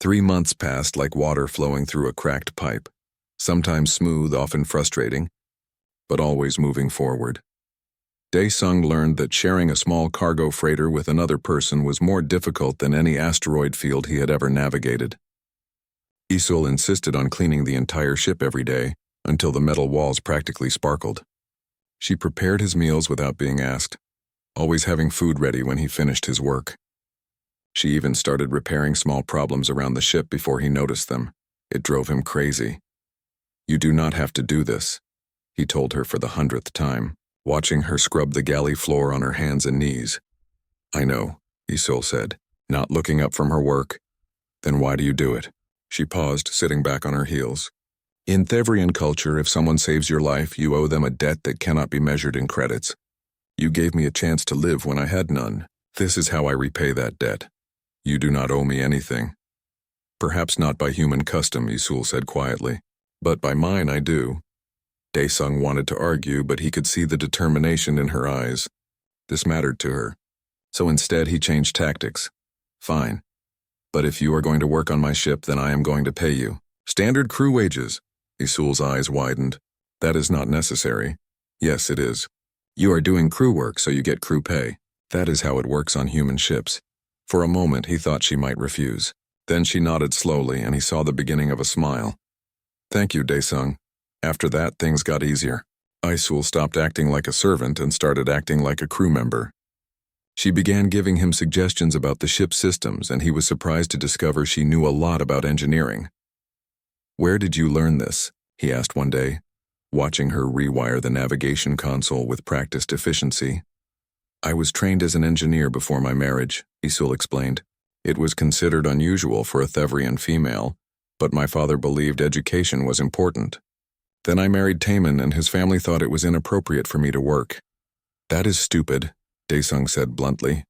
3 months passed like water flowing through a cracked pipe, sometimes smooth, often frustrating, but always moving forward. Dae-sung learned that sharing a small cargo freighter with another person was more difficult than any asteroid field he had ever navigated. Isul insisted on cleaning the entire ship every day until the metal walls practically sparkled. She prepared his meals without being asked, always having food ready when he finished his work. She even started repairing small problems around the ship before he noticed them. It drove him crazy. "You do not have to do this," he told her for the 100th time, watching her scrub the galley floor on her hands and knees. "I know," Isul said, not looking up from her work. "Then why do you do it?" She paused, sitting back on her heels. "In Thevrian culture, if someone saves your life, you owe them a debt that cannot be measured in credits. You gave me a chance to live when I had none. This is how I repay that debt. You do not owe me anything." "Perhaps not by human custom," Isul said quietly, "but by mine I do." Dae-sung wanted to argue, but he could see the determination in her eyes. This mattered to her. So instead he changed tactics. "Fine. But if you are going to work on my ship, then I am going to pay you. Standard crew wages." Isul's eyes widened. "That is not necessary." "Yes, it is. You are doing crew work, so you get crew pay. That is how it works on human ships." For a moment he thought she might refuse. Then she nodded slowly, and he saw the beginning of a smile. "Thank you, Dae-sung." After that, things got easier. Isul stopped acting like a servant and started acting like a crew member. She began giving him suggestions about the ship's systems, and he was surprised to discover she knew a lot about engineering. "Where did you learn this?" he asked one day, watching her rewire the navigation console with practiced efficiency. "I was trained as an engineer before my marriage," Isul explained. "It was considered unusual for a Thevrian female, but my father believed education was important. Then I married Taemin, and his family thought it was inappropriate for me to work." "That is stupid," Dae-sung said bluntly.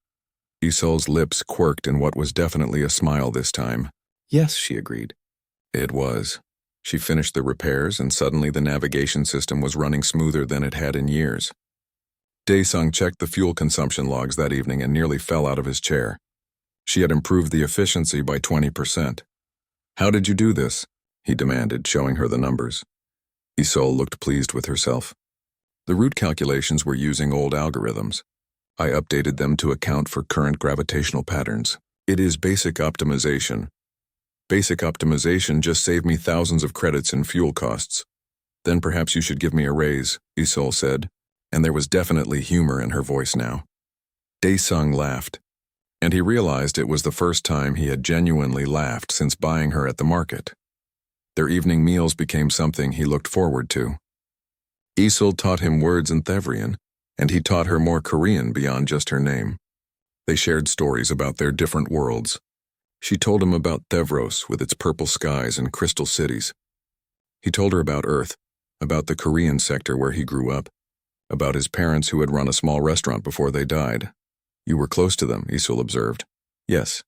Isul's lips quirked in what was definitely a smile this time. "Yes," she agreed. It was. She finished the repairs, and suddenly the navigation system was running smoother than it had in years. Dae-sung checked the fuel consumption logs that evening and nearly fell out of his chair. She had improved the efficiency by 20%. "How did you do this?" he demanded, showing her the numbers. Isul looked pleased with herself. "The root calculations were using old algorithms. I updated them to account for current gravitational patterns. It is basic optimization. Basic optimization just saved me thousands of credits in fuel costs." "Then perhaps you should give me a raise," Isul said, and there was definitely humor in her voice now. Dae-sung laughed, and he realized it was the first time he had genuinely laughed since buying her at the market. Their evening meals became something he looked forward to. Isul taught him words in Thevrian, and he taught her more Korean beyond just her name. They shared stories about their different worlds. She told him about Thevros with its purple skies and crystal cities. He told her about Earth, about the Korean sector where he grew up, about his parents who had run a small restaurant before they died. "You were close to them," Isul observed. "Yes.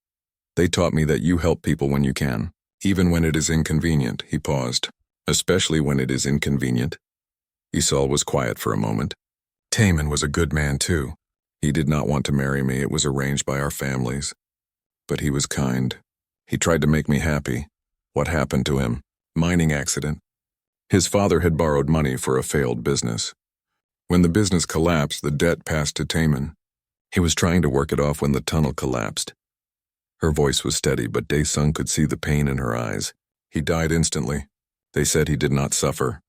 They taught me that you help people when you can, even when it is inconvenient." He paused. "Especially when it is inconvenient." Isul was quiet for a moment. "Taemin was a good man too. He did not want to marry me. It was arranged by our families. But he was kind. He tried to make me happy." "What happened to him?" "Mining accident. His father had borrowed money for a failed business. When the business collapsed, the debt passed to Taemin. He was trying to work it off when the tunnel collapsed." Her voice was steady, but Dae-sung could see the pain in her eyes. "He died instantly. They said he did not suffer."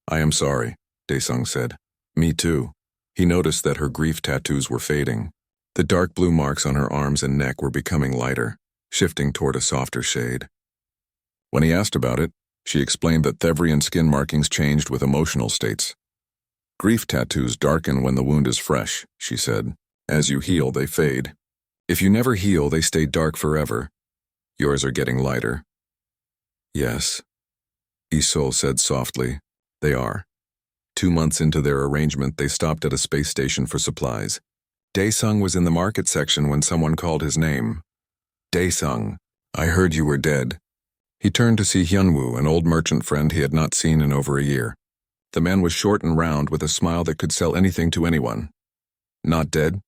"I am sorry," Dae-sung said. "Me too." He noticed that her grief tattoos were fading. The dark blue marks on her arms and neck were becoming lighter, shifting toward a softer shade. When he asked about it, she explained that Thevrian skin markings changed with emotional states. "Grief tattoos darken when the wound is fresh," she said. "As you heal, they fade. If you never heal, they stay dark forever. Yours are getting lighter." "Yes," Isul said softly. "They are." 2 months into their arrangement, they stopped at a space station for supplies. Dae-sung was in the market section when someone called his name. "Dae-sung, I heard you were dead." He turned to see Hyunwoo, an old merchant friend he had not seen in over a year. The man was short and round with a smile that could sell anything to anyone. "Not dead?"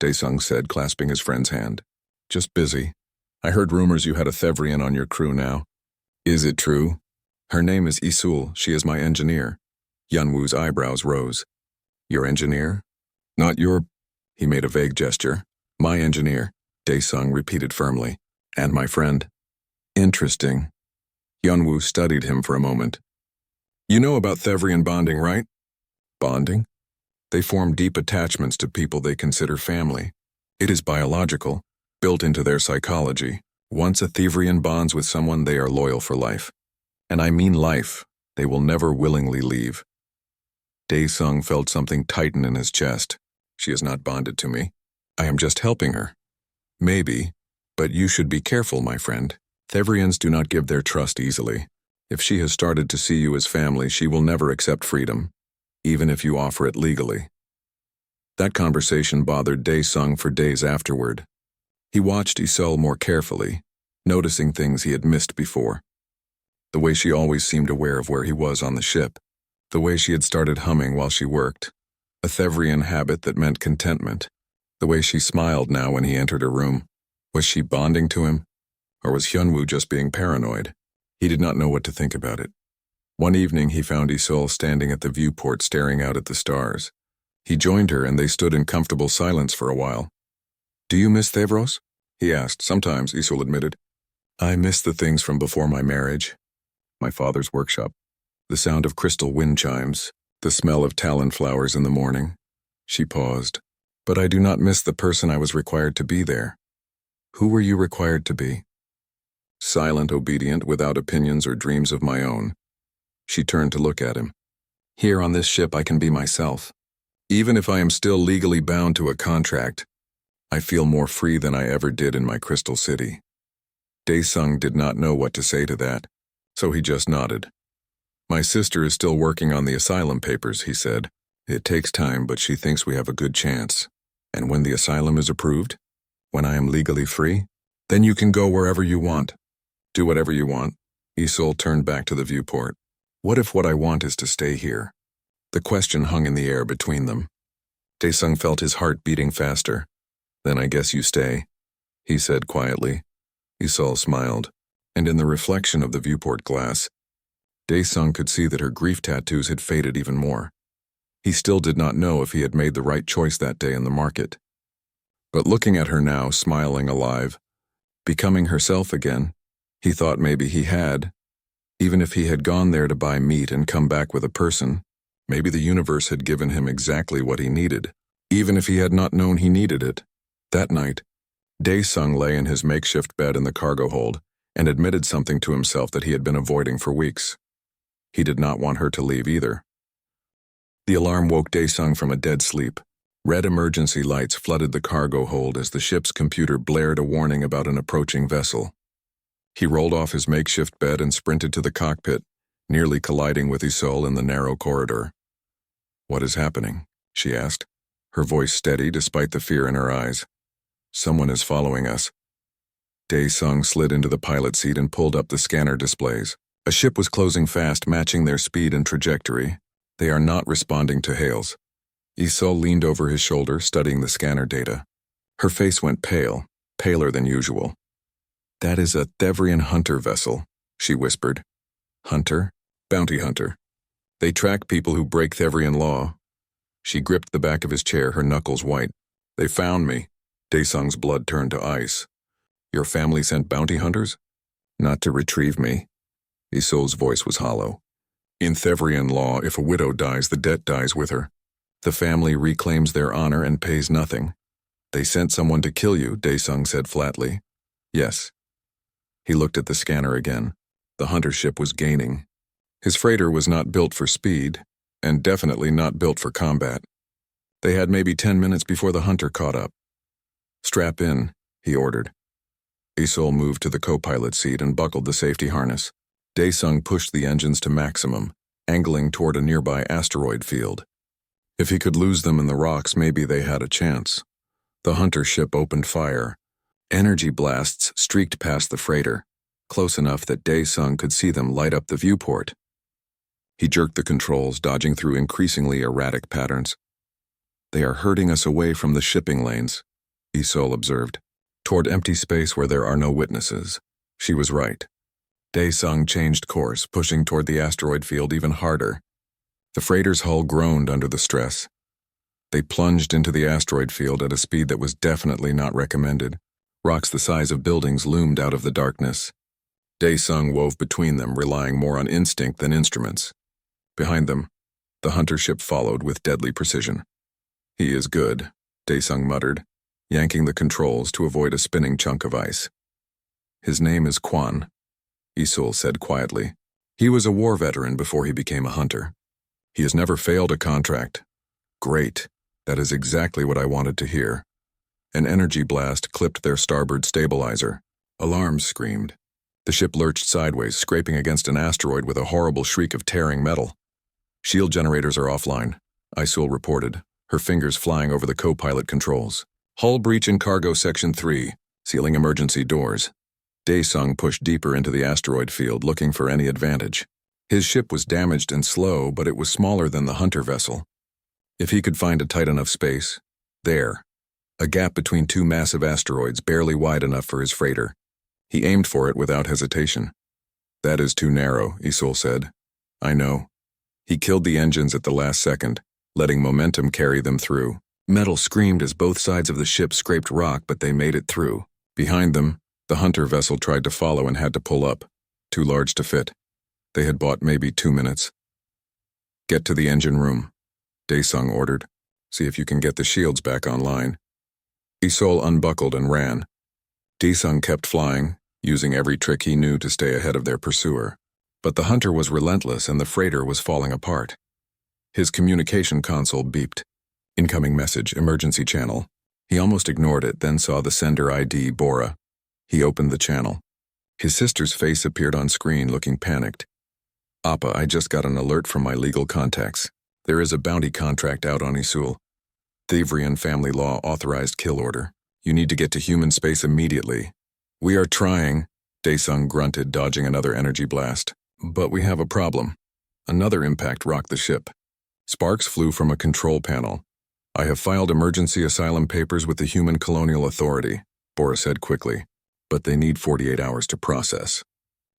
Dae-sung said, clasping his friend's hand. "Just busy." I heard rumors you had a Thevrian on your crew now. Is it true? Her name is Isul. She is my engineer. Yunwoo's eyebrows rose. Your engineer? Not your... He made a vague gesture. My engineer, Daesung repeated firmly. And my friend. Interesting. Yunwoo studied him for a moment. You know about Thevrian bonding, right? Bonding? They form deep attachments to people they consider family. It is biological, built into their psychology. Once a Thevrian bonds with someone, they are loyal for life. And I mean life. They will never willingly leave. Daesung felt something tighten in his chest. She is not bonded to me. I am just helping her. Maybe, but you should be careful, my friend. Thevrians do not give their trust easily. If she has started to see you as family, she will never accept freedom, even if you offer it legally. That conversation bothered Daesung for days afterward. He watched Isul more carefully, noticing things he had missed before. The way she always seemed aware of where he was on the ship, the way she had started humming while she worked, a Thevrian habit that meant contentment, the way she smiled now when he entered her room. Was she bonding to him? Or was Hyunwoo just being paranoid? He did not know what to think about it. One evening he found Isul standing at the viewport staring out at the stars. He joined her and they stood in comfortable silence for a while. Do you miss Thevros? He asked. Sometimes, Isul admitted. I miss the things from before my marriage. My father's workshop. The sound of crystal wind chimes. The smell of talon flowers in the morning. She paused. But I do not miss the person I was required to be there. Who were you required to be? Silent, obedient, without opinions or dreams of my own. She turned to look at him. Here on this ship I can be myself. Even if I am still legally bound to a contract, I feel more free than I ever did in my crystal city. Daesung did not know what to say to that, so he just nodded. My sister is still working on the asylum papers, he said. It takes time, but she thinks we have a good chance. And when the asylum is approved, when I am legally free, then you can go wherever you want. Do whatever you want. Isul turned back to the viewport. What if what I want is to stay here? The question hung in the air between them. Daesung felt his heart beating faster. Then I guess you stay, he said quietly. Isul smiled, and in the reflection of the viewport glass, Daesung could see that her grief tattoos had faded even more. He still did not know if he had made the right choice that day in the market. But looking at her now, smiling alive, becoming herself again, he thought maybe he had. Even if he had gone there to buy meat and come back with a person, maybe the universe had given him exactly what he needed, even if he had not known he needed it. That night, Daesung lay in his makeshift bed in the cargo hold and admitted something to himself that he had been avoiding for weeks. He did not want her to leave either. The alarm woke Daesung from a dead sleep. Red emergency lights flooded the cargo hold as the ship's computer blared a warning about an approaching vessel. He rolled off his makeshift bed and sprinted to the cockpit, nearly colliding with Isul in the narrow corridor. What is happening? She asked, her voice steady despite the fear in her eyes. Someone is following us. Daesung slid into the pilot seat and pulled up the scanner displays. A ship was closing fast, matching their speed and trajectory. They are not responding to hails. Isul leaned over his shoulder, studying the scanner data. Her face went pale, paler than usual. That is a Thevrian hunter vessel, she whispered. Hunter? Bounty hunter. They track people who break Thevrian law. She gripped the back of his chair, her knuckles white. They found me. Daesung's blood turned to ice. Your family sent bounty hunters? Not to retrieve me. Isul's voice was hollow. In Thevrian law, if a widow dies, the debt dies with her. The family reclaims their honor and pays nothing. They sent someone to kill you, Daesung said flatly. Yes. He looked at the scanner again. The hunter ship was gaining. His freighter was not built for speed, and definitely not built for combat. They had maybe 10 minutes before the hunter caught up. Strap in, he ordered. Isul moved to the co-pilot seat and buckled the safety harness. Daesung pushed the engines to maximum, angling toward a nearby asteroid field. If he could lose them in the rocks, maybe they had a chance. The hunter ship opened fire. Energy blasts streaked past the freighter, close enough that Daesung could see them light up the viewport. He jerked the controls, dodging through increasingly erratic patterns. They are herding us away from the shipping lanes, Isul observed. toward empty space where there are no witnesses. She was right. Dae-sung changed course, pushing toward the asteroid field even harder. The freighter's hull groaned under the stress. They plunged into the asteroid field at a speed that was definitely not recommended. Rocks the size of buildings loomed out of the darkness. Dae-sung wove between them, relying more on instinct than instruments. Behind them, the hunter ship followed with deadly precision. "He is good," Dae-sung muttered, yanking the controls to avoid a spinning chunk of ice. "His name is Kwon," Isul said quietly. "He was a war veteran before he became a hunter. He has never failed a contract." "Great. That is exactly what I wanted to hear." An energy blast clipped their starboard stabilizer. Alarms screamed. The ship lurched sideways, scraping against an asteroid with a horrible shriek of tearing metal. "Shield generators are offline," Isul reported, her fingers flying over the co-pilot controls. "Hull breach in cargo section 3, sealing emergency doors." Dae-sung pushed deeper into the asteroid field, looking for any advantage. His ship was damaged and slow, but it was smaller than the hunter vessel. If he could find a tight enough space, there, a gap between two massive asteroids barely wide enough for his freighter. He aimed for it without hesitation. "That is too narrow," Isul said. "I know." He killed the engines at the last second, letting momentum carry them through. Metal screamed as both sides of the ship scraped rock, but they made it through. Behind them, the hunter vessel tried to follow and had to pull up, too large to fit. They had bought maybe 2 minutes. "Get to the engine room," Dae-sung ordered. "See if you can get the shields back online." Isul unbuckled and ran. Dae-sung kept flying, using every trick he knew to stay ahead of their pursuer. But the hunter was relentless and the freighter was falling apart. His communication console beeped. "Incoming message, emergency channel." He almost ignored it, then saw the sender ID, Bora. He opened the channel. His sister's face appeared on screen, looking panicked. "Appa, I just got an alert from my legal contacts. There is a bounty contract out on Isul. Thievery and family law authorized kill order. You need to get to human space immediately." "We are trying," Dae-sung grunted, dodging another energy blast. "But we have a problem." Another impact rocked the ship. Sparks flew from a control panel. "I have filed emergency asylum papers with the Human Colonial Authority," Bora said quickly. "But they need 48 hours to process.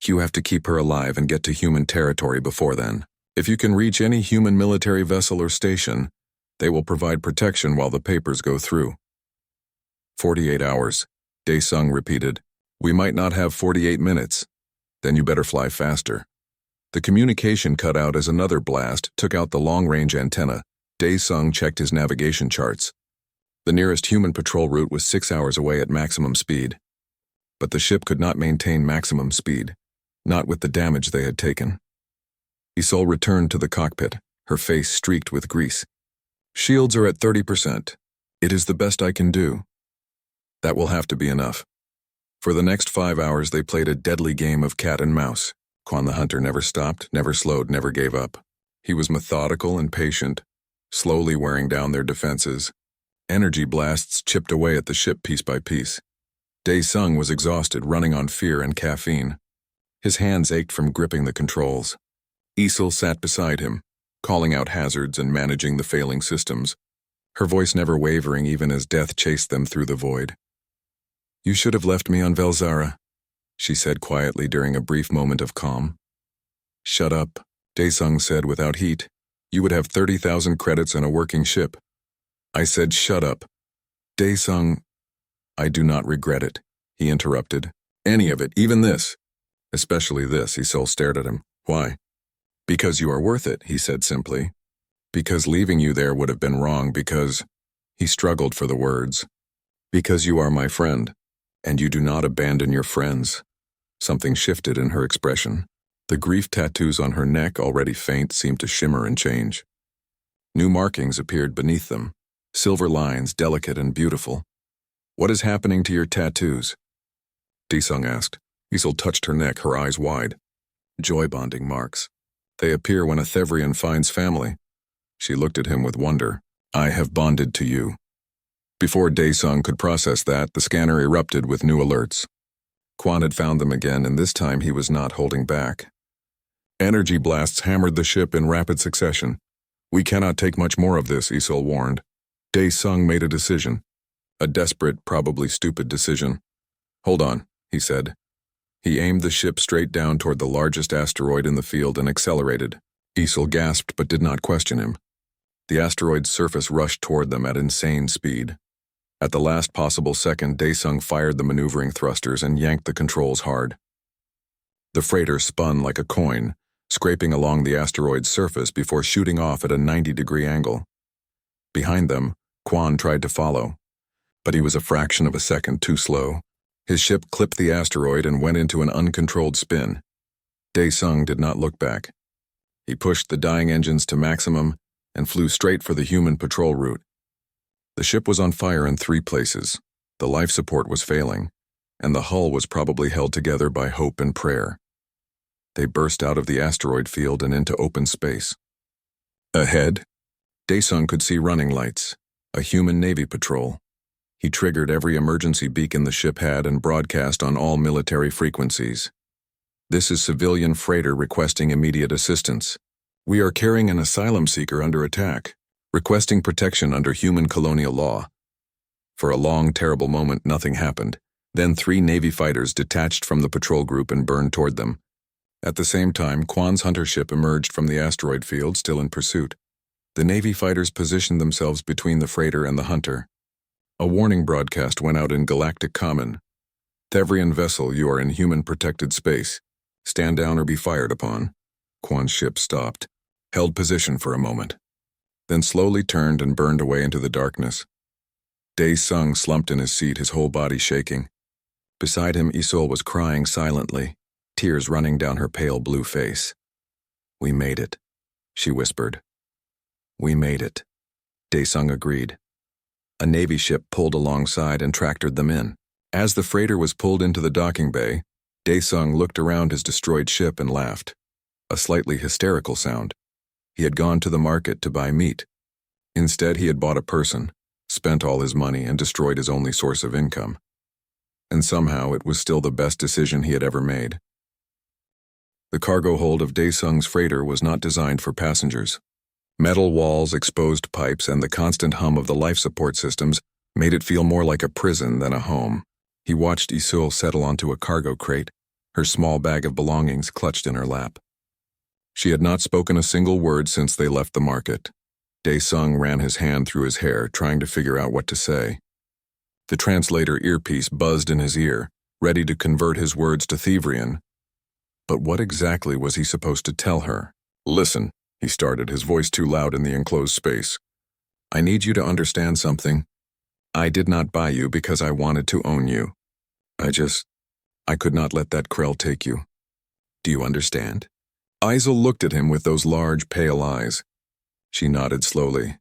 You have to keep her alive and get to human territory before then. If you can reach any human military vessel or station, they will provide protection while the papers go through." 48 hours, Dae-sung repeated. "We might not have 48 minutes. Then you better fly faster." The communication cut out as another blast took out the long-range antenna. Dae-sung checked his navigation charts. The nearest human patrol route was 6 hours away at maximum speed. But the ship could not maintain maximum speed, not with the damage they had taken. Isul returned to the cockpit, her face streaked with grease. "Shields are at 30%. It is the best I can do." "That will have to be enough." For the next 5 hours they played a deadly game of cat and mouse. Kwon the hunter never stopped, never slowed, never gave up. He was methodical and patient, slowly wearing down their defenses. Energy blasts chipped away at the ship piece by piece. Dae-sung was exhausted, running on fear and caffeine. His hands ached from gripping the controls. Isul sat beside him, calling out hazards and managing the failing systems, her voice never wavering even as death chased them through the void. "You should have left me on Velzara," she said quietly during a brief moment of calm. "Shut up," Dae-sung said without heat. "You would have 30,000 credits and a working ship." "I said shut up." Dae-sung, "I do not regret it," he interrupted. "Any of it, even this." "Especially this," Isul stared at him. "Why?" "Because you are worth it," he said simply. "Because leaving you there would have been wrong, because—" He struggled for the words. "Because you are my friend, and you do not abandon your friends." Something shifted in her expression. The grief tattoos on her neck, already faint, seemed to shimmer and change. New markings appeared beneath them, silver lines, delicate and beautiful. "What is happening to your tattoos?" Dae-sung asked. Isul touched her neck, her eyes wide. "Joy-bonding marks. They appear when a Thevrian finds family." She looked at him with wonder. "I have bonded to you." Before Dae-sung could process that, the scanner erupted with new alerts. Kwon had found them again, and this time he was not holding back. Energy blasts hammered the ship in rapid succession. "We cannot take much more of this," Isul warned. Dae-sung made a decision. A desperate, probably stupid decision. "Hold on," he said. He aimed the ship straight down toward the largest asteroid in the field and accelerated. Isol gasped but did not question him. The asteroid's surface rushed toward them at insane speed. At the last possible second, Daesung fired the maneuvering thrusters and yanked the controls hard. The freighter spun like a coin, scraping along the asteroid's surface before shooting off at a 90-degree angle. Behind them, Quan tried to follow, but he was a fraction of a second too slow. His ship clipped the asteroid and went into an uncontrolled spin. Daesung did not look back. He pushed the dying engines to maximum and flew straight for the human patrol route. The ship was on fire in 3 places. The life support was failing, and the hull was probably held together by hope and prayer. They burst out of the asteroid field and into open space. Ahead, Daesung could see running lights, a human Navy patrol. He triggered every emergency beacon the ship had and broadcast on all military frequencies. "This is civilian freighter requesting immediate assistance. We are carrying an asylum seeker under attack, requesting protection under human colonial law." For a long, terrible moment, nothing happened. Then 3 Navy fighters detached from the patrol group and burned toward them. At the same time, Quan's hunter ship emerged from the asteroid field, still in pursuit. The Navy fighters positioned themselves between the freighter and the hunter. A warning broadcast went out in Galactic Common. "Thevrian vessel, you are in human-protected space. Stand down or be fired upon." Quan's ship stopped, held position for a moment, then slowly turned and burned away into the darkness. Daesung slumped in his seat, his whole body shaking. Beside him, Isol was crying silently, tears running down her pale blue face. "We made it," she whispered. "We made it," Daesung agreed. A Navy ship pulled alongside and tractored them in. As the freighter was pulled into the docking bay, Daesung looked around his destroyed ship and laughed. A slightly hysterical sound. He had gone to the market to buy meat. Instead, he had bought a person, spent all his money, and destroyed his only source of income. And somehow it was still the best decision he had ever made. The cargo hold of Daesung's freighter was not designed for passengers. Metal walls, exposed pipes, and the constant hum of the life support systems made it feel more like a prison than a home. He watched Isol settle onto a cargo crate, her small bag of belongings clutched in her lap. She had not spoken a single word since they left the market. Daesung ran his hand through his hair, trying to figure out what to say. The translator earpiece buzzed in his ear, ready to convert his words to Thevrian. But what exactly was he supposed to tell her? "Listen," he started, his voice too loud in the enclosed space. "I need you to understand something. I did not buy you because I wanted to own you. I could not let that Krell take you. Do you understand?" Isol looked at him with those large, pale eyes. She nodded slowly.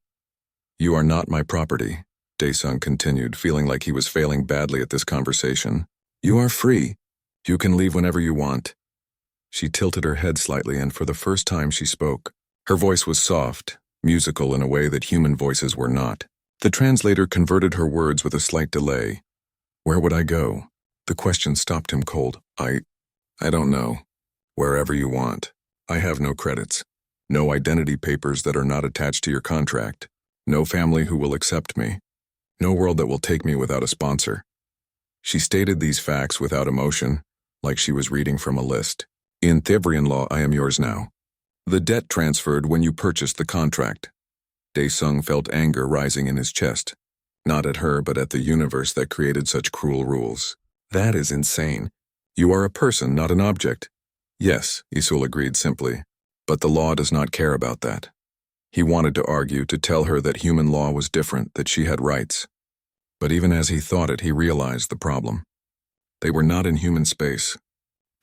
"You are not my property," Daesung continued, feeling like he was failing badly at this conversation. "You are free. You can leave whenever you want." She tilted her head slightly, and for the first time she spoke. Her voice was soft, musical in a way that human voices were not. The translator converted her words with a slight delay. "Where would I go?" The question stopped him cold. I don't know. Wherever you want. I have no credits. No identity papers that are not attached to your contract. No family who will accept me. No world that will take me without a sponsor." She stated these facts without emotion, like she was reading from a list. "In Thevrian law, I am yours now. The debt transferred when you purchased the contract." Daesung felt anger rising in his chest, not at her but at the universe that created such cruel rules. "That is insane. You are a person, not an object." "Yes," Isol agreed simply, "but the law does not care about that." He wanted to argue, to tell her that human law was different, that she had rights. But even as he thought it, he realized the problem. They were not in human space.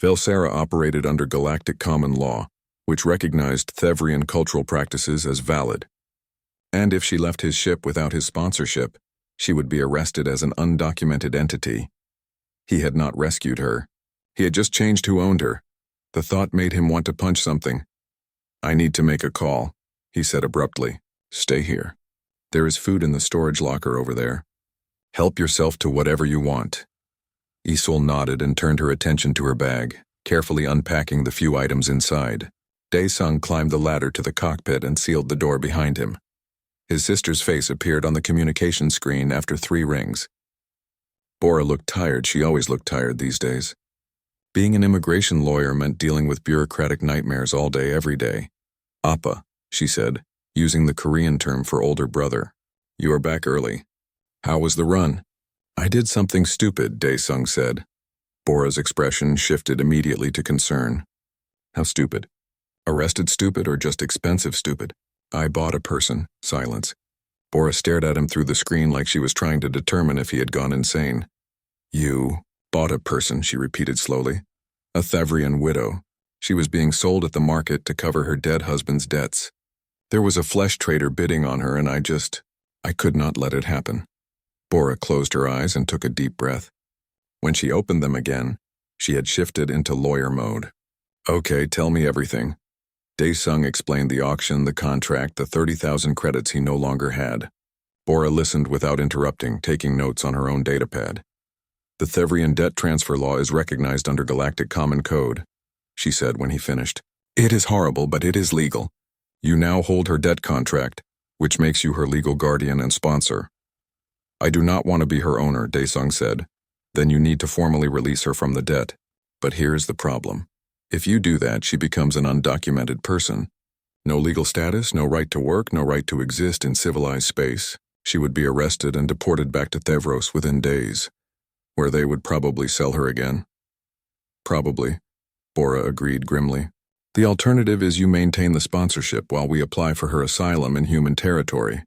Velsera operated under Galactic Common Law, which recognized Thevrian cultural practices as valid. And if she left his ship without his sponsorship, she would be arrested as an undocumented entity. He had not rescued her. He had just changed who owned her. The thought made him want to punch something. "I need to make a call," he said abruptly. "Stay here. There is food in the storage locker over there. Help yourself to whatever you want." Isol nodded and turned her attention to her bag, carefully unpacking the few items inside. Daesung climbed the ladder to the cockpit and sealed the door behind him. His sister's face appeared on the communication screen after 3 rings. Bora looked tired. She always looked tired these days. Being an immigration lawyer meant dealing with bureaucratic nightmares all day, every day. Appa, she said, using the Korean term for older brother. You are back early. How was the run? I did something stupid, Dae-sung said. Bora's expression shifted immediately to concern. How stupid? Arrested stupid or just expensive stupid? I bought a person. Silence. Bora stared at him through the screen like she was trying to determine if he had gone insane. You bought a person, she repeated slowly. A Thevrian widow. She was being sold at the market to cover her dead husband's debts. There was a flesh trader bidding on her and I could not let it happen. Bora closed her eyes and took a deep breath. When she opened them again, she had shifted into lawyer mode. Okay, tell me everything. Dae-sung explained the auction, the contract, the 30,000 credits he no longer had. Bora listened without interrupting, taking notes on her own datapad. The Thevrian debt transfer law is recognized under Galactic Common Code, she said when he finished. It is horrible, but it is legal. You now hold her debt contract, which makes you her legal guardian and sponsor. I do not want to be her owner, Dae-sung said. Then you need to formally release her from the debt. But here is the problem. If you do that, she becomes an undocumented person. No legal status, no right to work, no right to exist in civilized space. She would be arrested and deported back to Thevros within days, where they would probably sell her again. Probably, Bora agreed grimly. The alternative is you maintain the sponsorship while we apply for her asylum in human territory.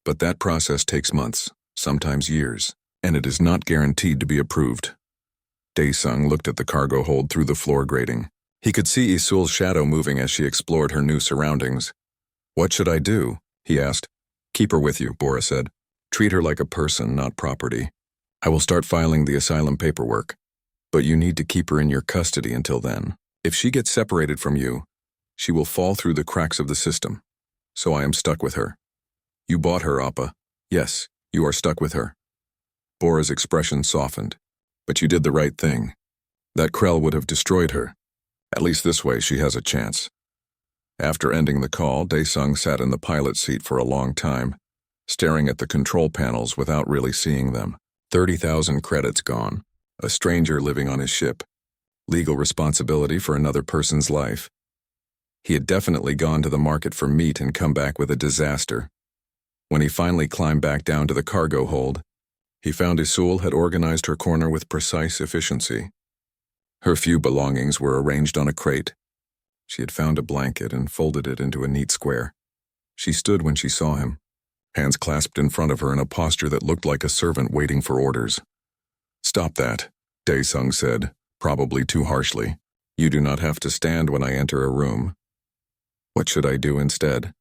But that process takes months, sometimes years, and it is not guaranteed to be approved. Dae-sung looked at the cargo hold through the floor grating. He could see Isul's shadow moving as she explored her new surroundings. What should I do? He asked. Keep her with you, Bora said. Treat her like a person, not property. I will start filing the asylum paperwork. But you need to keep her in your custody until then. If she gets separated from you, she will fall through the cracks of the system. So I am stuck with her. You bought her, Appa. Yes, you are stuck with her. Bora's expression softened. But you did the right thing. That Krell would have destroyed her. At least this way she has a chance. After ending the call, Dae-sung sat in the pilot seat for a long time, staring at the control panels without really seeing them. 30,000 credits gone. A stranger living on his ship. Legal responsibility for another person's life. He had definitely gone to the market for meat and come back with a disaster. When he finally climbed back down to the cargo hold, he found Isul had organized her corner with precise efficiency. Her few belongings were arranged on a crate. She had found a blanket and folded it into a neat square. She stood when she saw him, hands clasped in front of her in a posture that looked like a servant waiting for orders. Stop that, Dae-sung said, probably too harshly. You do not have to stand when I enter a room. What should I do instead?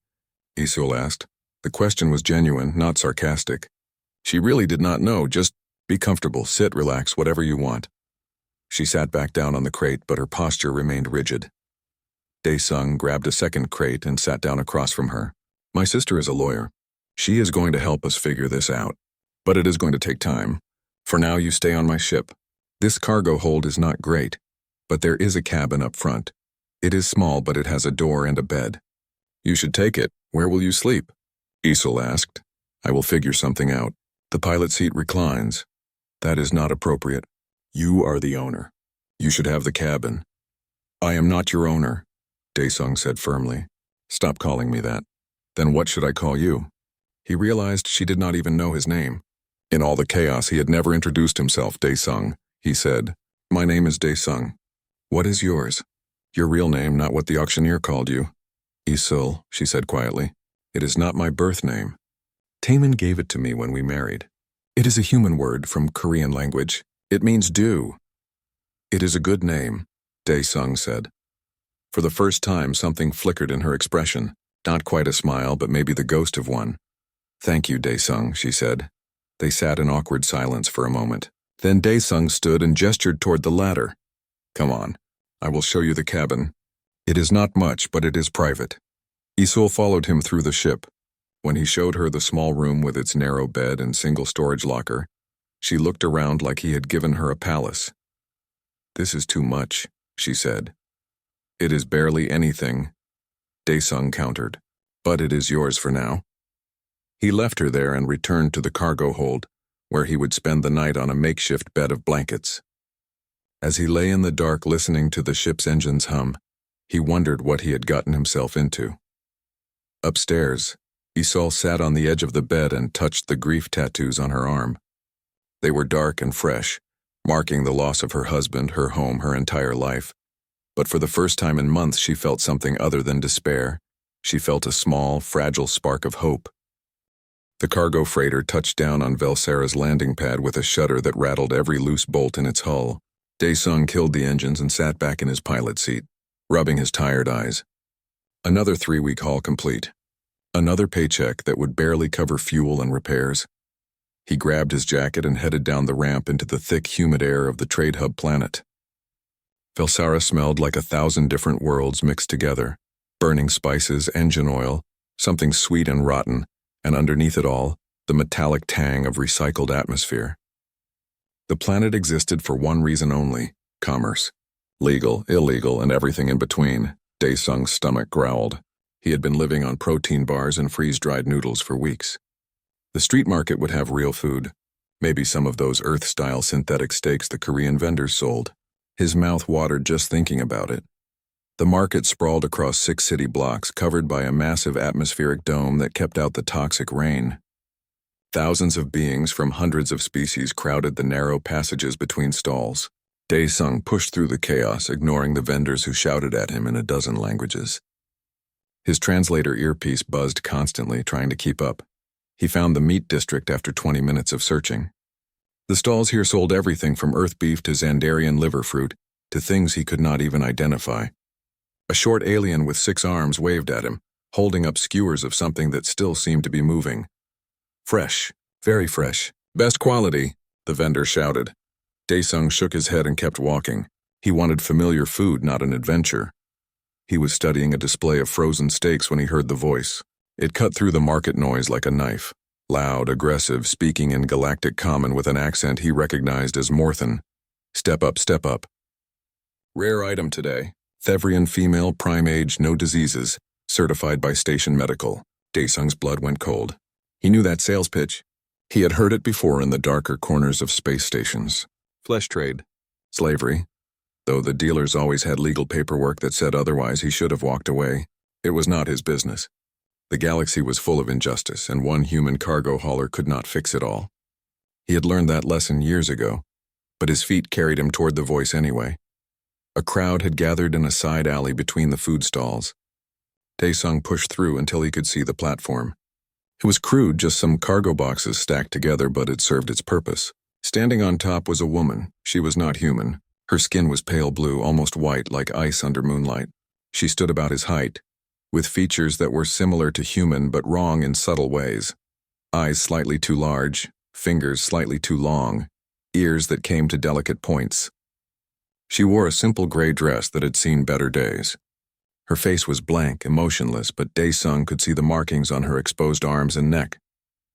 Isul asked. The question was genuine, not sarcastic. She really did not know. Just be comfortable, sit, relax, whatever you want. She sat back down on the crate, but her posture remained rigid. Dae-sung grabbed a second crate and sat down across from her. My sister is a lawyer. She is going to help us figure this out. But it is going to take time. For now, you stay on my ship. This cargo hold is not great, but there is a cabin up front. It is small, but it has a door and a bed. You should take it. Where will you sleep? Isul asked. I will figure something out. The pilot seat reclines. That is not appropriate. You are the owner. You should have the cabin. I am not your owner, Dae-sung said firmly. Stop calling me that. Then what should I call you? He realized she did not even know his name. In all the chaos, he had never introduced himself. Dae-sung, he said. My name is Dae-sung. What is yours? Your real name, not what the auctioneer called you. Isul, she said quietly. It is not my birth name. Taemin gave it to me when we married. It is a human word from Korean language. It means dew. It is a good name, Dae-sung said. For the first time, something flickered in her expression. Not quite a smile, but maybe the ghost of one. Thank you, Dae-sung, she said. They sat in awkward silence for a moment. Then Dae-sung stood and gestured toward the ladder. Come on, I will show you the cabin. It is not much, but it is private. Isul followed him through the ship. When he showed her the small room with its narrow bed and single storage locker, she looked around like he had given her a palace. This is too much, she said. It is barely anything, Dae-sung countered. But it is yours for now. He left her there and returned to the cargo hold, where he would spend the night on a makeshift bed of blankets. As he lay in the dark listening to the ship's engines hum, he wondered what he had gotten himself into. Upstairs, Isol sat on the edge of the bed and touched the grief tattoos on her arm. They were dark and fresh, marking the loss of her husband, her home, her entire life. But for the first time in months, she felt something other than despair. She felt a small, fragile spark of hope. The cargo freighter touched down on Velsera's landing pad with a shudder that rattled every loose bolt in its hull. Dae-sung killed the engines and sat back in his pilot seat, rubbing his tired eyes. Another 3-week haul complete. Another paycheck that would barely cover fuel and repairs. He grabbed his jacket and headed down the ramp into the thick, humid air of the trade hub planet. Velsera smelled like 1,000 different worlds mixed together. Burning spices, engine oil, something sweet and rotten, and underneath it all, the metallic tang of recycled atmosphere. The planet existed for one reason only: commerce. Legal, illegal, and everything in between. Dae-sung's stomach growled. He had been living on protein bars and freeze-dried noodles for weeks. The street market would have real food, maybe some of those Earth-style synthetic steaks the Korean vendors sold. His mouth watered just thinking about it. The market sprawled across 6 city blocks, covered by a massive atmospheric dome that kept out the toxic rain. Thousands of beings from hundreds of species crowded the narrow passages between stalls. Dae-sung pushed through the chaos, ignoring the vendors who shouted at him in a dozen languages. His translator earpiece buzzed constantly, trying to keep up. He found the meat district after 20 minutes of searching. The stalls here sold everything from earth beef to Xandarian liver fruit, to things he could not even identify. A short alien with 6 arms waved at him, holding up skewers of something that still seemed to be moving. Fresh, very fresh, best quality, the vendor shouted. Dae-sung shook his head and kept walking. He wanted familiar food, not an adventure. He was studying a display of frozen steaks when he heard the voice. It cut through the market noise like a knife. Loud, aggressive, speaking in Galactic Common with an accent he recognized as Morthan. Step up, step up. Rare item today. Thevrian female, prime age, no diseases. Certified by Station Medical. Dae-sung's blood went cold. He knew that sales pitch. He had heard it before in the darker corners of space stations. Flesh trade. Slavery. Though the dealers always had legal paperwork that said otherwise, he should have walked away. It was not his business. The galaxy was full of injustice, and one human cargo hauler could not fix it all. He had learned that lesson years ago, but his feet carried him toward the voice anyway. A crowd had gathered in a side alley between the food stalls. Dae-sung pushed through until he could see the platform. It was crude, just some cargo boxes stacked together, but it served its purpose. Standing on top was a woman. She was not human. Her skin was pale blue, almost white, like ice under moonlight. She stood about his height, with features that were similar to human but wrong in subtle ways. Eyes slightly too large, fingers slightly too long, ears that came to delicate points. She wore a simple gray dress that had seen better days. Her face was blank, emotionless, but Dae-sung could see the markings on her exposed arms and neck.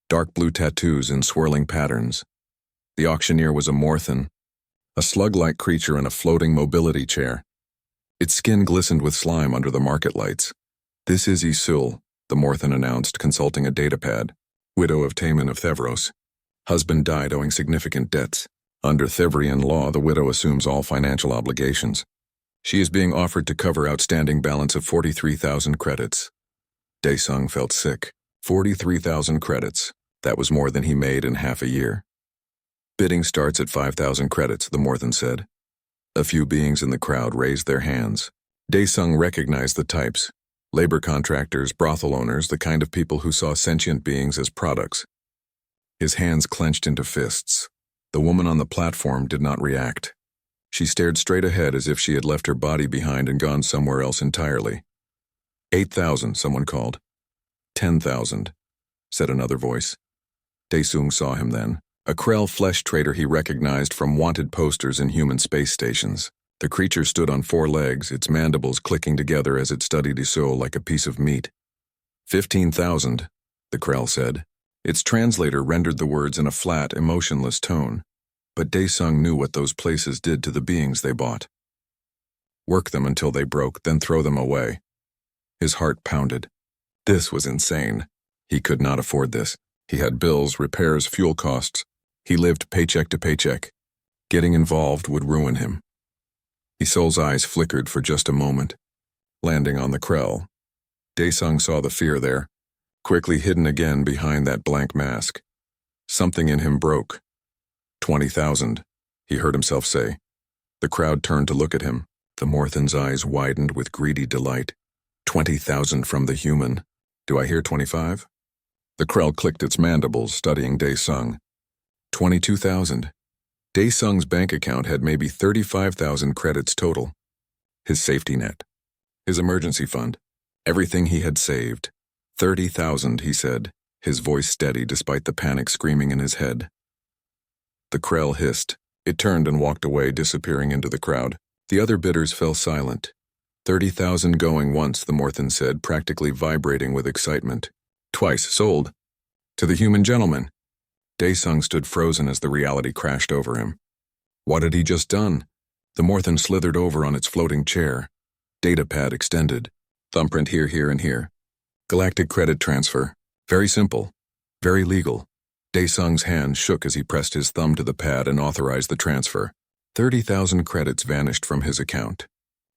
Dark blue tattoos in swirling patterns. The auctioneer was a Morthan, a slug-like creature in a floating mobility chair. Its skin glistened with slime under the market lights. "This is Isul," the Morthan announced, consulting a datapad. "Widow of Taman of Thevros. Husband died owing significant debts. Under Thevrian law, the widow assumes all financial obligations. She is being offered to cover outstanding balance of 43,000 credits. Dae-sung felt sick. 43,000 credits. That was more than he made in half a year. Bidding starts at 5,000 credits, the Morthan said. A few beings in the crowd raised their hands. Dae-sung recognized the types. Labor contractors, brothel owners, the kind of people who saw sentient beings as products. His hands clenched into fists. The woman on the platform did not react. She stared straight ahead as if she had left her body behind and gone somewhere else entirely. 8,000, someone called. 10,000, said another voice. Dae-sung saw him then. A Krell flesh trader he recognized from wanted posters in human space stations. The creature stood on 4 legs, its mandibles clicking together as it studied Isul like a piece of meat. 15,000, the Krell said. Its translator rendered the words in a flat, emotionless tone. But Dae-sung knew what those places did to the beings they bought. Work them until they broke, then throw them away. His heart pounded. This was insane. He could not afford this. He had bills, repairs, fuel costs. He lived paycheck to paycheck. Getting involved would ruin him. Isol's eyes flickered for just a moment, landing on the Krell. Daesung saw the fear there, quickly hidden again behind that blank mask. Something in him broke. 20,000, he heard himself say. The crowd turned to look at him. The Morthan's eyes widened with greedy delight. 20,000 from the human. Do I hear 25? The Krell clicked its mandibles, studying Daesung. 22,000. Daesung's bank account had maybe 35,000 credits total. His safety net. His emergency fund. Everything he had saved. 30,000, he said, his voice steady despite the panic screaming in his head. The Krell hissed. It turned and walked away, disappearing into the crowd. The other bidders fell silent. 30,000 going once, the Morthan said, practically vibrating with excitement. Twice sold. To the human gentleman. Daesung stood frozen as the reality crashed over him. What had he just done? The Morthan slithered over on its floating chair. Datapad extended. Thumbprint here, here, and here. Galactic credit transfer. Very simple. Very legal. Daesung's hand shook as he pressed his thumb to the pad and authorized the transfer. 30,000 credits vanished from his account.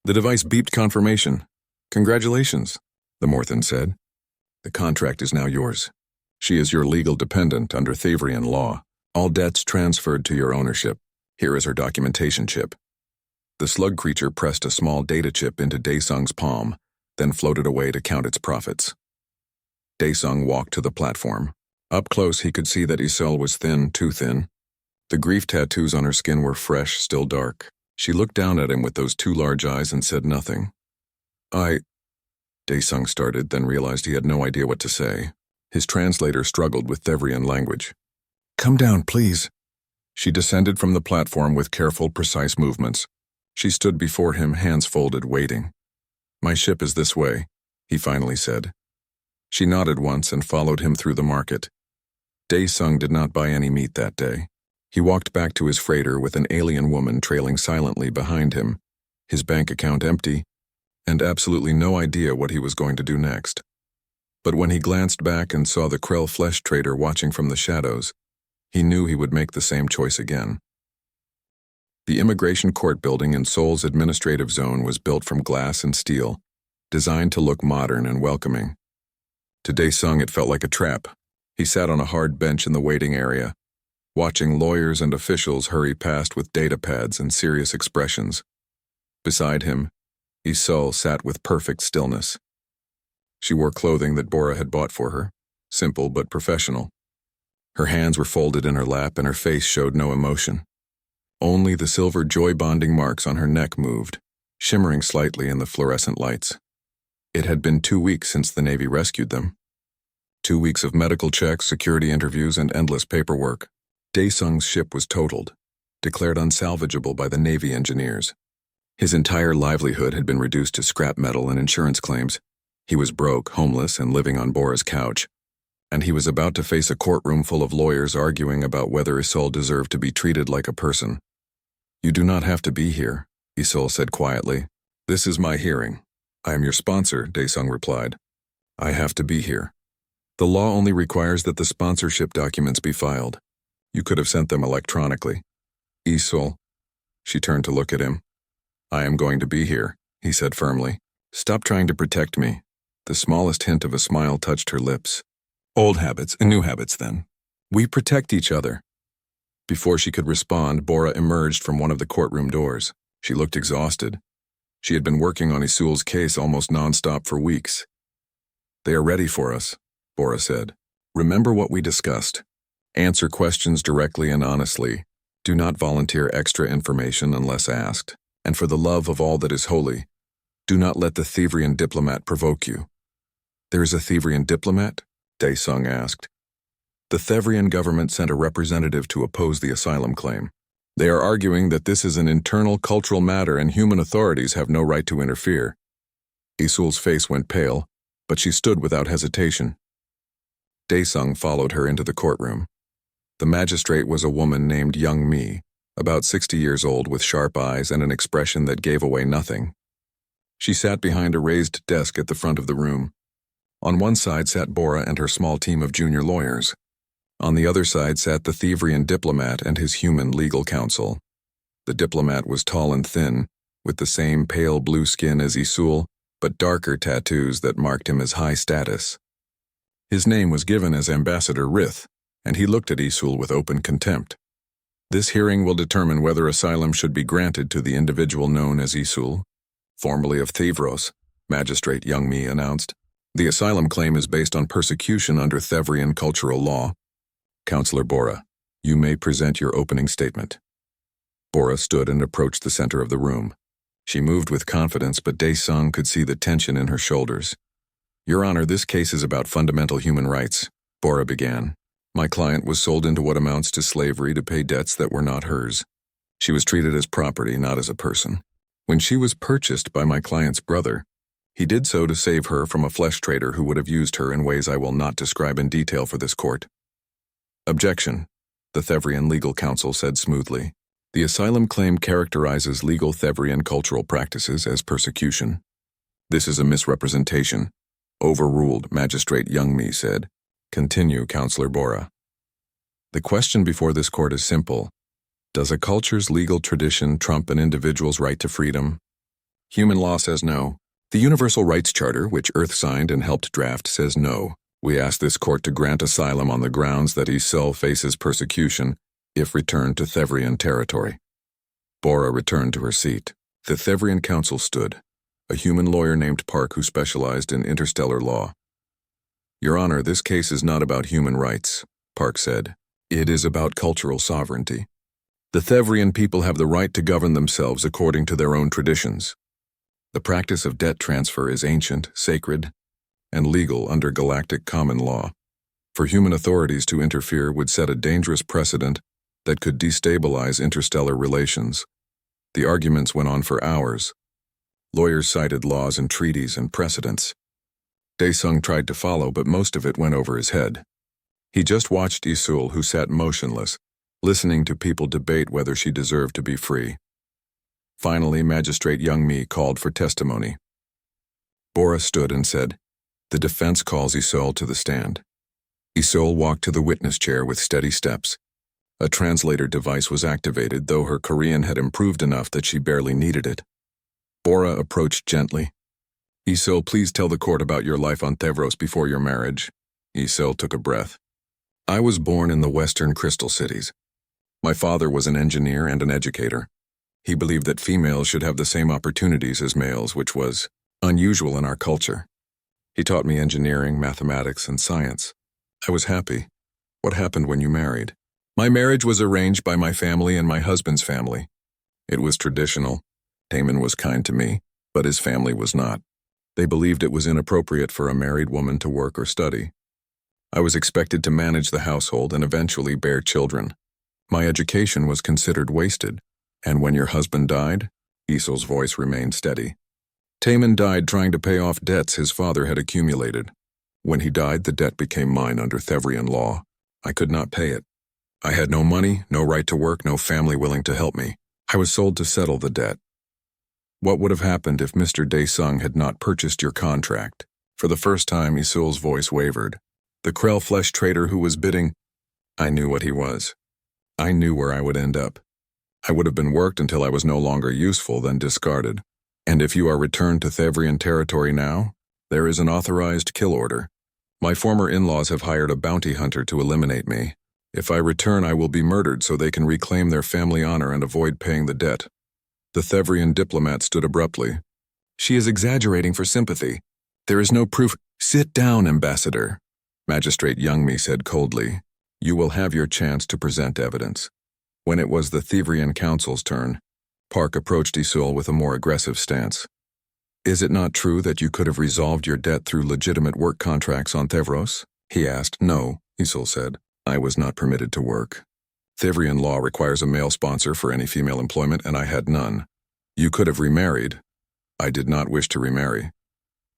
The device beeped confirmation. Congratulations, the Morthan said. The contract is now yours. She is your legal dependent under Thavrian law. All debts transferred to your ownership. Here is her documentation chip. The slug creature pressed a small data chip into Daesung's palm, then floated away to count its profits. Daesung walked to the platform. Up close, he could see that Isol was thin, too thin. The grief tattoos on her skin were fresh, still dark. She looked down at him with those two large eyes and said nothing. Daesung started, then realized he had no idea what to say. His translator struggled with Thavrian language. Come down, please. She descended from the platform with careful, precise movements. She stood before him, hands folded, waiting. My ship is this way, he finally said. She nodded once and followed him through the market. Daesung did not buy any meat that day. He walked back to his freighter with an alien woman trailing silently behind him, his bank account empty, and absolutely no idea what he was going to do next. But when he glanced back and saw the Krell flesh trader watching from the shadows, he knew he would make the same choice again. The immigration court building in Seoul's administrative zone was built from glass and steel, designed to look modern and welcoming. To Daesung, it felt like a trap. He sat on a hard bench in the waiting area, watching lawyers and officials hurry past with data pads and serious expressions. Beside him, Isol sat with perfect stillness. She wore clothing that Bora had bought for her, simple but professional. Her hands were folded in her lap and her face showed no emotion. Only the silver joy-bonding marks on her neck moved, shimmering slightly in the fluorescent lights. It had been 2 weeks since the Navy rescued them. 2 weeks of medical checks, security interviews, and endless paperwork. Daesung's ship was totaled, declared unsalvageable by the Navy engineers. His entire livelihood had been reduced to scrap metal and insurance claims. He was broke, homeless, and living on Bora's couch. And he was about to face a courtroom full of lawyers arguing about whether Isol deserved to be treated like a person. You do not have to be here, Isol said quietly. This is my hearing. I am your sponsor, Daesung replied. I have to be here. The law only requires that the sponsorship documents be filed. You could have sent them electronically. Isol. She turned to look at him. I am going to be here, he said firmly. Stop trying to protect me. The smallest hint of a smile touched her lips. Old habits and new habits, then. We protect each other. Before she could respond, Bora emerged from one of the courtroom doors. She looked exhausted. She had been working on Isul's case almost nonstop for weeks. They are ready for us, Bora said. Remember what we discussed. Answer questions directly and honestly. Do not volunteer extra information unless asked. And for the love of all that is holy, do not let the Thavrian diplomat provoke you. There is a Thavrian diplomat? Daesung asked. The Thavrian government sent a representative to oppose the asylum claim. They are arguing that this is an internal cultural matter and human authorities have no right to interfere. Isul's face went pale, but she stood without hesitation. Daesung followed her into the courtroom. The magistrate was a woman named Young Mi, about 60 years old with sharp eyes and an expression that gave away nothing. She sat behind a raised desk at the front of the room. On one side sat Bora and her small team of junior lawyers. On the other side sat the Thevrian diplomat and his human legal counsel. The diplomat was tall and thin, with the same pale blue skin as Isul, but darker tattoos that marked him as high status. His name was given as Ambassador Rith, and he looked at Isul with open contempt. This hearing will determine whether asylum should be granted to the individual known as Isul, formerly of Thevros, Magistrate Youngmi announced. The asylum claim is based on persecution under Thevrian cultural law. Counselor Bora, you may present your opening statement. Bora stood and approached the center of the room. She moved with confidence, but Dae-sung could see the tension in her shoulders. Your Honor, this case is about fundamental human rights, Bora began. My client was sold into what amounts to slavery to pay debts that were not hers. She was treated as property, not as a person. When she was purchased by my client's brother, he did so to save her from a flesh trader who would have used her in ways I will not describe in detail for this court. Objection, the Thevrian legal counsel said smoothly. The asylum claim characterizes legal Thevrian cultural practices as persecution. This is a misrepresentation. Overruled, Magistrate Youngmi said. Continue, Counselor Bora. The question before this court is simple. Does a culture's legal tradition trump an individual's right to freedom? Human law says no. The Universal Rights Charter, which Earth signed and helped draft, says no. We ask this court to grant asylum on the grounds that Isul faces persecution if returned to Thevrian territory. Bora returned to her seat. The Thevrian counsel stood, a human lawyer named Park who specialized in interstellar law. Your Honor, this case is not about human rights, Park said. It is about cultural sovereignty. The Thevrian people have the right to govern themselves according to their own traditions. The practice of debt transfer is ancient, sacred, and legal under galactic common law. For human authorities to interfere would set a dangerous precedent that could destabilize interstellar relations. The arguments went on for hours. Lawyers cited laws and treaties and precedents. Dae-sung tried to follow, but most of it went over his head. He just watched Isul, who sat motionless, listening to people debate whether she deserved to be free. Finally, Magistrate Youngmi called for testimony. Bora stood and said, "The defense calls Isul to the stand." Isul walked to the witness chair with steady steps. A translator device was activated, though her Korean had improved enough that she barely needed it. Bora approached gently. Isul, please tell the court about your life on Thevros before your marriage. Isul took a breath. I was born in the Western Crystal Cities. My father was an engineer and an educator. He believed that females should have the same opportunities as males, which was unusual in our culture. He taught me engineering, mathematics, and science. I was happy. What happened when you married? My marriage was arranged by my family and my husband's family. It was traditional. Taemin was kind to me, but his family was not. They believed it was inappropriate for a married woman to work or study. I was expected to manage the household and eventually bear children. My education was considered wasted. And when your husband died, Isul's voice remained steady. Taemin died trying to pay off debts his father had accumulated. When he died, the debt became mine under Thevrian law. I could not pay it. I had no money, no right to work, no family willing to help me. I was sold to settle the debt. What would have happened if Mr. Dae-sung had not purchased your contract? For the first time, Isul's voice wavered. The Krell flesh trader who was bidding, I knew what he was. I knew where I would end up. I would have been worked until I was no longer useful, then discarded. And if you are returned to Thevrian territory now, there is an authorized kill order. My former in-laws have hired a bounty hunter to eliminate me. If I return, I will be murdered so they can reclaim their family honor and avoid paying the debt. The Thevrian diplomat stood abruptly. She is exaggerating for sympathy. There is no proof. Sit down, Ambassador, Magistrate Youngmi said coldly. You will have your chance to present evidence. When it was the Thevrian Council's turn, Park approached Isul with a more aggressive stance. Is it not true that you could have resolved your debt through legitimate work contracts on Thevros? He asked. No, Isul said. I was not permitted to work. Thevrian law requires a male sponsor for any female employment, and I had none. You could have remarried. I did not wish to remarry.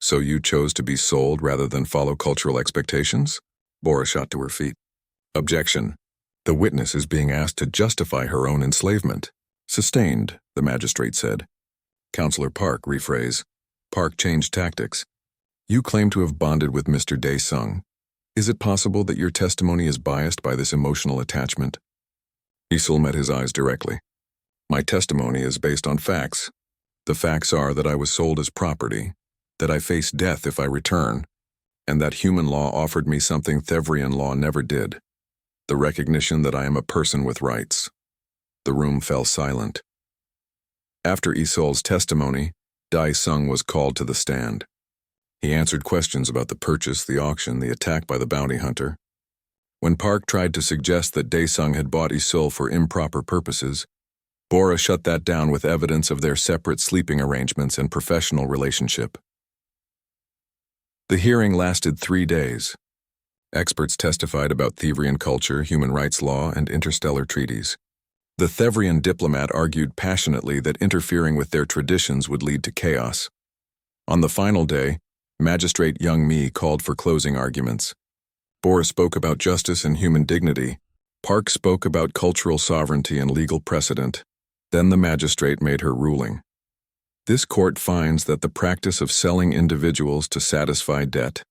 So you chose to be sold rather than follow cultural expectations? Bora shot to her feet. Objection. The witness is being asked to justify her own enslavement. Sustained, the magistrate said. Counselor Park, rephrase. Park changed tactics. You claim to have bonded with Mr. Dae-sung. Is it possible that your testimony is biased by this emotional attachment? Isul met his eyes directly. My testimony is based on facts. The facts are that I was sold as property, that I face death if I return, and that human law offered me something Thevrian law never did, the recognition that I am a person with rights. The room fell silent. After Isol's testimony, Dae-sung was called to the stand. He answered questions about the purchase, the auction, the attack by the bounty hunter. When Park tried to suggest that Dae-sung had bought Isul for improper purposes, Bora shut that down with evidence of their separate sleeping arrangements and professional relationship. The hearing lasted 3 days. Experts testified about Thevrian culture, human rights law, and interstellar treaties. The Thevrian diplomat argued passionately that interfering with their traditions would lead to chaos. On the final day, Magistrate Young Mi called for closing arguments. Bora spoke about justice and human dignity. Park spoke about cultural sovereignty and legal precedent. Then the magistrate made her ruling. This court finds that the practice of selling individuals to satisfy debt,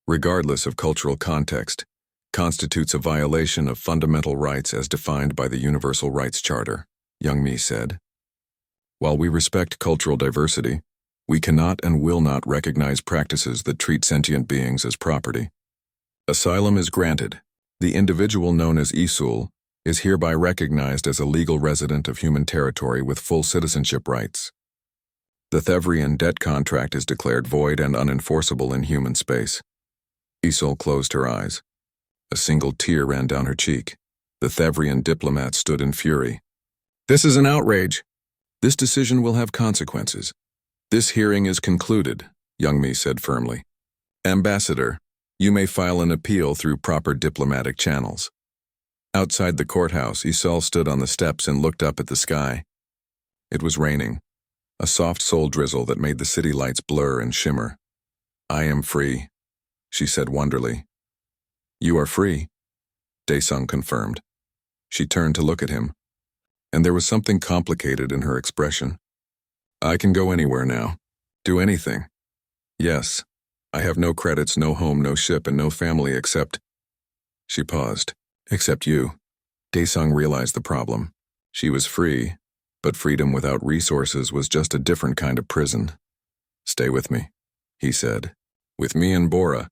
regardless of cultural context, constitutes a violation of fundamental rights as defined by the Universal Rights Charter, Young Mi said. While we respect cultural diversity, we cannot and will not recognize practices that treat sentient beings as property. Asylum is granted. The individual known as Isul is hereby recognized as a legal resident of human territory with full citizenship rights. The Thevrian debt contract is declared void and unenforceable in human space. Isul closed her eyes. A single tear ran down her cheek. The Thevrian diplomat stood in fury. This is an outrage. This decision will have consequences. This hearing is concluded, Young Mi said firmly. Ambassador, you may file an appeal through proper diplomatic channels. Outside the courthouse, Isul stood on the steps and looked up at the sky. It was raining, a soft soul drizzle that made the city lights blur and shimmer. I am free, she said wonderingly. You are free, Dae-sung confirmed. She turned to look at him, and there was something complicated in her expression. I can go anywhere now, do anything. Yes, I have no credits, no home, no ship, and no family except... She paused. Except you. Dae-sung realized the problem. She was free, but freedom without resources was just a different kind of prison. Stay with me, he said. With me and Bora,